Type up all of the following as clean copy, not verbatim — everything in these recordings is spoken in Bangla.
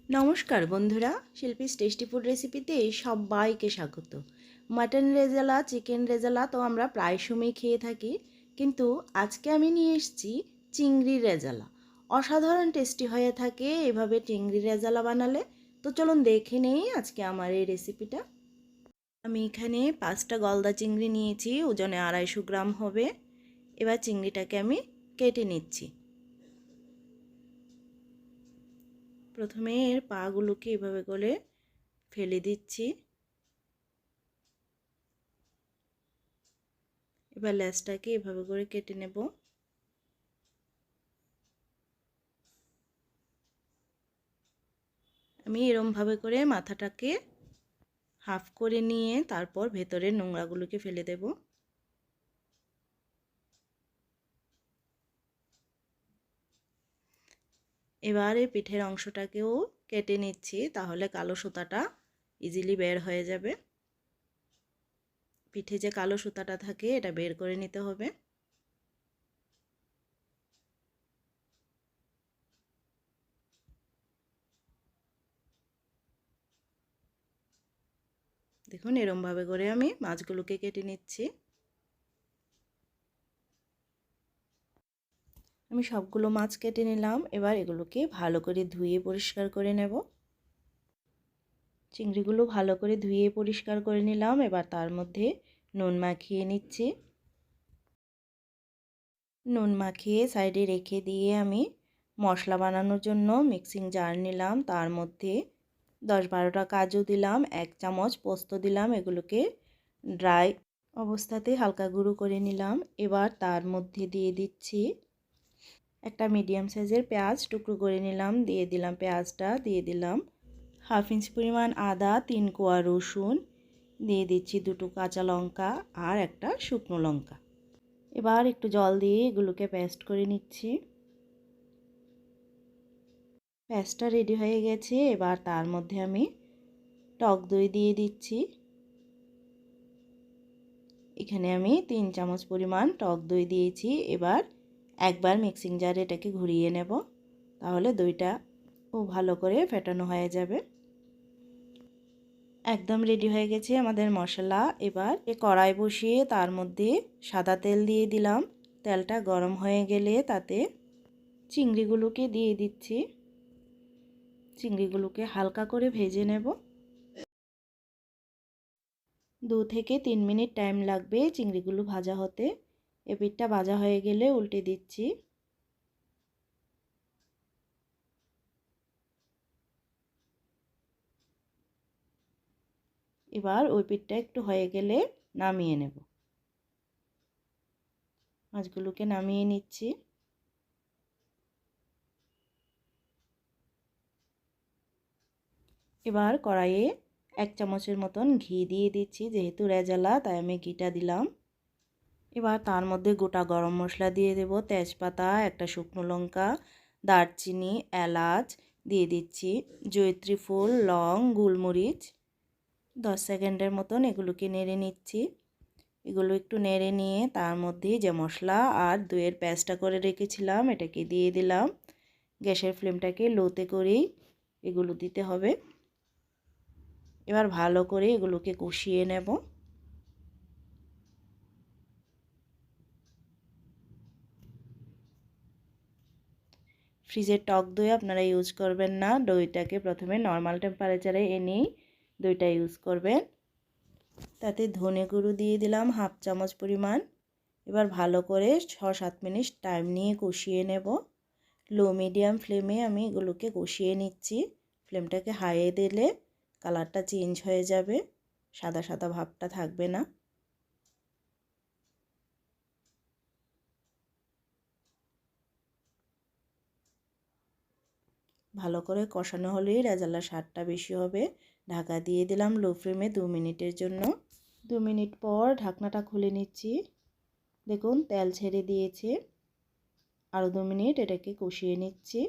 নমস্কার বন্ধুরা, শিল্পীস টেস্টি ফুড রেসিপিতে সবাইকে স্বাগত। মাটন রেজালা, চিকেন রেজালা তো আমরা প্রায় সময় খেয়ে থাকি, কিন্তু আজকে আমি নিয়ে এসেছি চিংড়ি রেজালা। অসাধারণ টেস্টি হয়ে থাকে এভাবে চিংড়ি রেজালা বানালে। তো চলুন দেখে নেই আজকে আমার এই রেসিপিটা। আমি এখানে 5টা গলদা চিংড়ি নিয়েছি, ওজনে 250 গ্রাম হবে। এবার চিংড়িটাকে আমি কেটে নিচ্ছি। প্রথমে এর পাগুলোকে এভাবে করে ফেলে দিচ্ছি। এবার লেজটাকে এভাবে করে কেটে নেব। আমি এরমভাবে করে মাথাটাকে হাফ করে নিয়ে তারপর ভেতরের নোংরাগুলোকে ফেলে দেব। এবার এই পিঠের অংশটাকেও কেটে নিচ্ছি, তাহলে কালো সুতাটা ইজিলি বের হয়ে যাবে। পিঠে যে কালো সুতাটা থাকে এটা বের করে নিতে হবে। দেখুন এরমভাবে করে আমি মাছগুলোকে কেটে নিচ্ছি। আমি সবগুলো মাছ কেটে নিলাম। এবার এগুলোকে ভালো করে ধুয়ে পরিষ্কার করে নেব। চিংড়িগুলো ভালো করে ধুয়ে পরিষ্কার করে নিলাম। এবার তার মধ্যে নুন মাখিয়ে নিচ্ছি। নুন মাখিয়ে সাইডে রেখে দিয়ে আমি মশলা বানানোর জন্য মিক্সিং জার নিলাম। তার মধ্যে 10-12টা কাজু দিলাম, 1 চামচ পোস্ত দিলাম। এগুলোকে ড্রাই অবস্থাতে হালকা গুঁড়ো করে নিলাম। এবার তার মধ্যে দিয়ে দিচ্ছি একটা মিডিয়াম সাইজের পেঁয়াজ টুকরো করে নিলাম, দিয়ে দিলাম পেঁয়াজটা, দিয়ে দিলাম 1/2 ইঞ্চি পরিমাণ আদা, 3 কোয়া রসুন, দিয়ে দিচ্ছি 2টো কাঁচা লঙ্কা আর একটা শুকনো লঙ্কা। এবার একটু জল দিয়ে এগুলোকে পেস্ট করে নিচ্ছি। পেস্টটা রেডি হয়ে গেছে। এবার তার মধ্যে আমি টক দই দিয়ে দিচ্ছি। এখানে আমি 3 চামচ পরিমাণ টক দই দিয়েছি। এবার একবার মিক্সিং জারে এটাকে ঘুরিয়ে নেব, তাহলে দইটা ভালো করে ফেটানো হয়ে যাবে। একদম রেডি হয়ে গেছে আমাদের মশলা। এবার কড়াই বসিয়ে তার মধ্যে সাদা তেল দিয়ে দিলাম। তেলটা গরম হয়ে গেলে তাতে চিংড়িগুলোকে দিয়ে দিচ্ছি। চিংড়িগুলোকে হালকা করে ভেজে নেব। 2 থেকে 3 মিনিট টাইম লাগবে চিংড়িগুলো ভাজা হতে। এপিঠটা ভাজা হয়ে গেলে উল্টে দিচ্ছি। এবার ওই পিঠটা একটু হয়ে গেলে নামিয়ে নেব। মাছগুলোকে নামিয়ে নিচ্ছি। এবার কড়াইয়ে 1 চামচের মতন ঘি দিয়ে দিচ্ছি, যেহেতু রেজালা তাই আমি ঘিটা দিলাম। এবার তার মধ্যে গোটা গরম মশলা দিয়ে দেব, তেজপাতা, একটা শুকনো লঙ্কা, দারচিনি, এলাচ দিয়ে দিচ্ছি, জয়িত্রী ফুল, লং, গোলমরিচ। 10 সেকেন্ডের মতন এগুলোকে নেড়ে নিচ্ছি। এগুলো একটু নেড়ে নিয়ে তার মধ্যে যে মশলা আর দইয়ের পেস্টটা করে রেখেছিলাম এটাকে দিয়ে দিলাম। গ্যাসের ফ্লেমটাকে লোতে করেই এগুলো দিতে হবে। এবার ভালো করে এগুলোকে কষিয়ে নেব। ফ্রিজের টক দই আপনারা ইউজ করবেন না, দইটাকে প্রথমে নর্মাল টেম্পারেচারে এনেই দইটা ইউজ করবেন। তাতে ধনে গুঁড়ো দিয়ে দিলাম 1/2 চামচ পরিমাণ। এবার ভালো করে 6-7 মিনিট টাইম নিয়ে কষিয়ে নেব। লো মিডিয়াম ফ্লেমে আমি এগুলোকে কষিয়ে নিচ্ছি। ফ্লেমটাকে হাইয়ে দিলে কালারটা চেঞ্জ হয়ে যাবে, সাদা সাদা ভাবটা থাকবে না। ভালো করে কষানো হলেই রেজালার স্বাদটা বেশি হবে। ঢাকা দিয়ে দিলাম লো ফ্লেমে 2 মিনিটের জন্য। 2 মিনিট পর ঢাকনাটা খুলে নিচ্ছি। দেখুন তেল ছেড়ে দিয়েছে। আরও 2 মিনিট এটাকে কষিয়ে নিচ্ছি।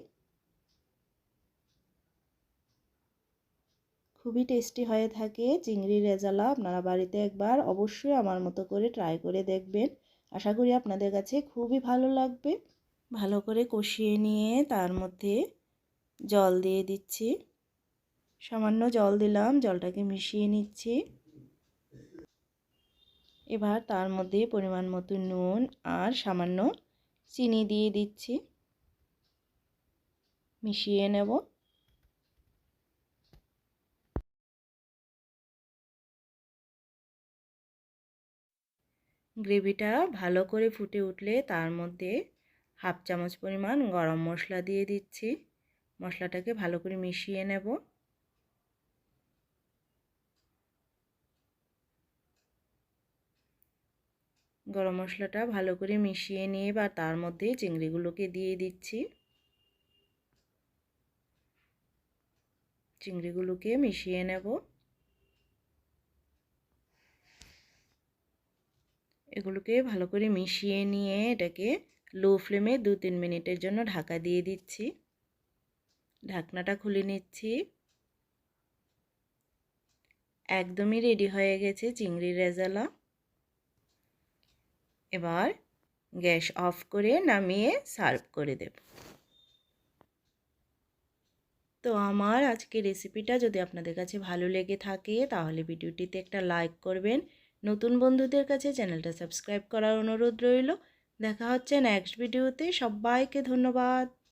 খুবই টেস্টি হয়ে থাকে চিংড়ি রেজালা। আপনারা বাড়িতে একবার অবশ্যই আমার মতো করে ট্রাই করে দেখবেন। আশা করি আপনাদের কাছে খুবই ভালো লাগবে। ভালো করে কষিয়ে নিয়ে তার মধ্যে জল দিয়ে দিচ্ছি। সামান্য জল দিলাম, জলটাকে মিশিয়ে নিচ্ছি। এবার তার মধ্যে পরিমাণ মতো নুন আর সামান্য চিনি দিয়ে দিচ্ছি, মিশিয়ে নেব। গ্রেভিটা ভালো করে ফুটে উঠলে তার মধ্যে হাফ চামচ পরিমাণ গরম মশলা দিয়ে দিচ্ছি। মশলাটাকে ভালো করে মিশিয়ে নেব। গরম মশলাটা ভালো করে মিশিয়ে নিয়ে বা তার মধ্যে চিংড়িগুলোকে দিয়ে দিচ্ছি। চিংড়িগুলোকে মিশিয়ে নেব। এগুলোকে ভালো করে মিশিয়ে নিয়ে এটাকে লো ফ্লেমে 2-3 মিনিটের জন্য ঢাকা দিয়ে দিচ্ছি। ঢাকনাটা খুলে নিচ্ছি। একদমই রেডি হয়ে গেছে চিংড়ির রেজালা। এবার গ্যাস অফ করে নামিয়ে সার্ভ করে দেব। তো আমার আজকের রেসিপিটা যদি আপনাদের কাছে ভালো লেগে থাকে তাহলে ভিডিওটিতে একটা লাইক করবেন। নতুন বন্ধুদের কাছে চ্যানেলটা সাবস্ক্রাইব করার অনুরোধ রইল। দেখা হচ্ছে নেক্সট ভিডিওতে। সবাইকে ধন্যবাদ।